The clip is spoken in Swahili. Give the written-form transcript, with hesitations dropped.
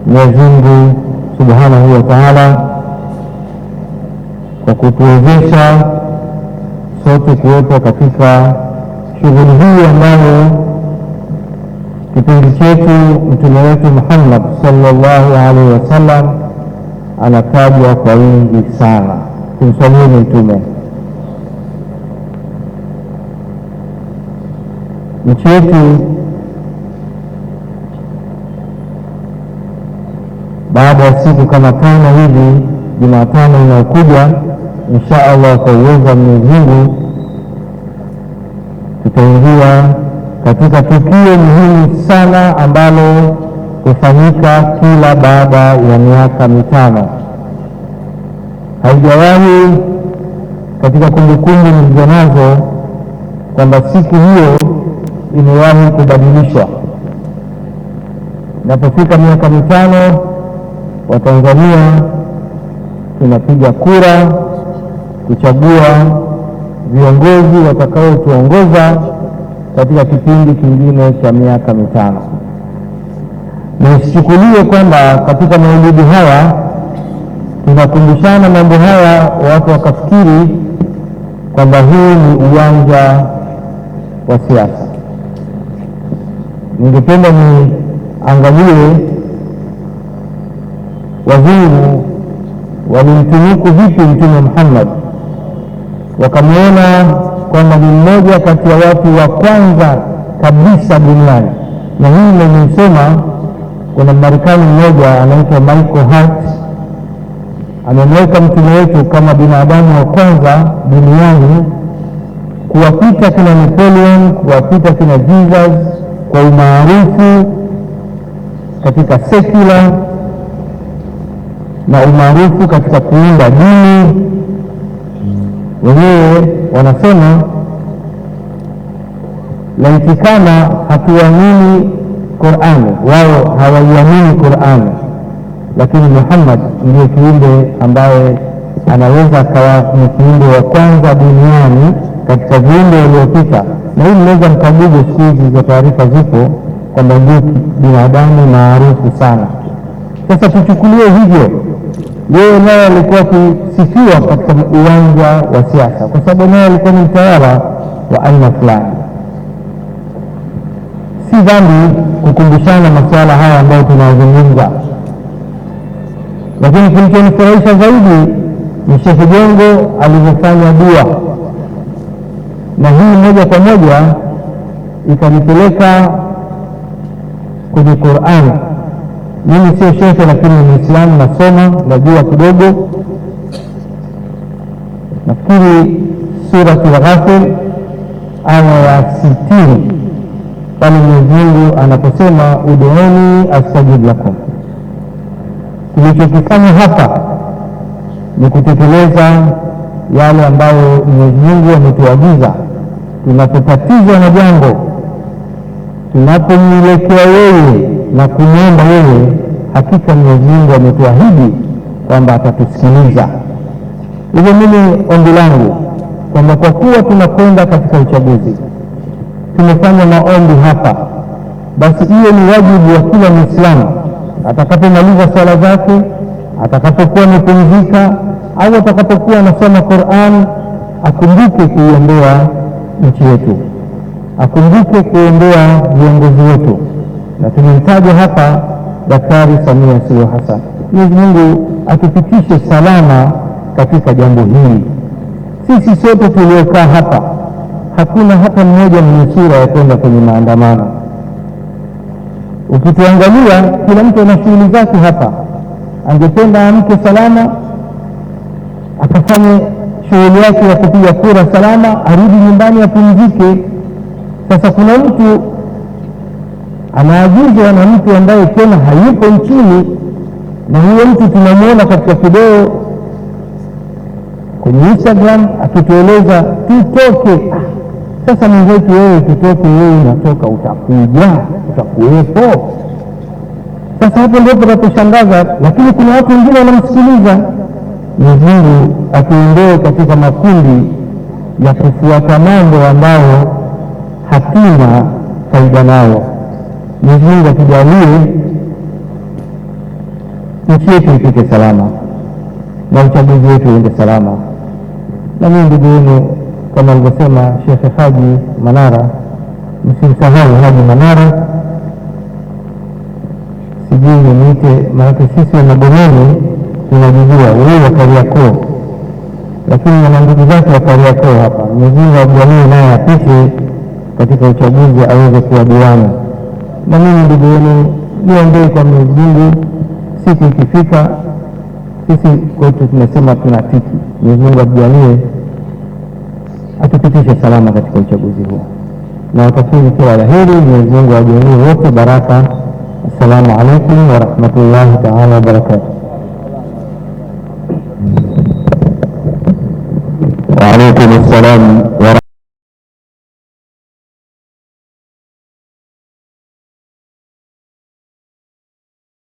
Mwenyezi Mungu Subhanahu wa Ta'ala kwa kutuwezesha sote kuwepo katika shughuli hii ambayo kipindi chetu mtume wetu Muhammad sallallahu alaihi wasallam anatajwa kwa wingi sana. Tumsalieni mtume. Nchi yetu baada ya siku kama 5 hivi, Jumatano inayokuja insha Allah kwa uwezo wa Mwenyezi Mungu, tutaingia katika tukio muhimu sana ambalo hufanyika kila baada ya miaka 5. Haijawahi katika kumbukumbu nilizonazo kwamba siku hiyo imewahi kubadilishwa. Inapofika miaka 5, Watanzania tunapiga kura kuchagua viongozi watakaotuongoza katika kipindi kingine cha miaka 5. Nisichukulie kwamba katika maulidi haya tunakumbushana mambo haya, watu wakafikiri kwamba huu ni uwanja wa siasa. Ningependa niangalie wazungu walimtunuku vipi Mtume Muhammad, wakamwona kwamba ni mmoja kati ya watu wa kwanza kabisa duniani. Na hii nimesema, kuna Marekani mmoja anaitwa Michael Hart amemweka mtume wetu kama binadamu wa kwanza duniani kuwapita kina Napoleon, kuwapita kina Jesus kwa umaarufu katika secular na umaarufu katika kuunda dini. Wenyewe wanasema laiti kama hatuamini Qur'ani, wao hawaiamini Qur'ani, lakini Muhammad ndiye kiumbe ambaye anaweza akawa ni kiumbe wa kwanza duniani katika viumbe waliopita. Na hii mnaweza mkagugu siku hizi za taarifa zipo kwamba ndio binadamu maarufu sana. Sasa tuchukulie hivyo, yeye naye alikuwa akisifiwa katika uwanja wa siasa kwa sababu naye alikuwa ni mtawala wa aina fulani. Si dhambi kukumbushana masuala haya ambayo tunazungumza, lakini kilichonifurahisha zaidi ni Sheikh Jongo alivyofanya dua, na hii moja kwa moja ikanipeleka kwenye Qur'ani. Mimi sio shekhe, lakini ni Muislamu, nasoma, najua kidogo. Nafikiri Suratul Ghafir aya ya 60 pale Mwenyezi Mungu anaposema ud'uni astajib lakum. Tulichokifanya hapa ni kutekeleza yale ambayo Mwenyezi Mungu ametuagiza. Tunapotatizwa na jambo, tunapomwelekea yeye na kumwomba yeye, hakika Mwenyezi Mungu ametuahidi kwamba atatusikiliza. Hivyo mimi ombi langu kwamba kwa kuwa tunakwenda katika uchaguzi, tumefanya maombi hapa, basi hiyo ni wajibu wa kila Muislamu atakapomaliza swala zake, atakapokuwa amepumzika au atakapokuwa anasoma Qur'an, akumbuke kuiombea nchi yetu, akumbuke kuombea viongozi wetu. Na tumemtaja hapa Daktari Samia Suluhu Hassan. Mwenyezi Mungu atupitishe salama katika jambo hili. Sisi sote tuliokaa hapa, hakuna hata mmoja mwenye sura ya kwenda kwenye maandamano. Ukituangalia kila mtu ana shughuli zake hapa, angependa amke salama, akafanye shughuli yake ya kupiga kura salama, arudi nyumbani apumzike. Sasa kuna mtu anaagizwa na mtu ambaye tena hayupo nchini, na huyo mtu tunamwona katika video kwenye Instagram akitueleza tutoke. Sasa mwenzetu, wewe tutoke, wewe unatoka, utakuja, utakuwepo. Sasa hapo ndio tunaposhangaza, lakini kuna watu wengine wanamsikiliza. Mwenyezi Mungu atuondoe katika makundi ya kufuata mambo ambayo hatuna faida nayo. Mwenyezi Mungu atujalie nchi yetu ifike salama na uchaguzi wetu uende salama. Na mimi ndugu yenu, kama alivyosema Sheikh Haji Manara, msimsahau Haji Manara, sijui nimuite, maana sisi wa Magomeni tunajijua, wewe wa Kariakoo, lakini na ndugu zake wa Kariakoo hapa, Mwenyezi Mungu ajalie naye apite katika uchaguzi aweze kuwa diwani. Na mimi ndugu yenu niombee kwa Mwenyezi Mungu, siku ikifika, sisi kwetu tunasema tunatiki, Mwenyezi Mungu ajalie atupitishe salama katika uchaguzi huu, na watakieni kila la heri. Mwenyezi Mungu ajalie wote baraka. Assalamu alaikum wa rahmatullahi ta'ala wa barakatuh. Wa alaikum assalam wa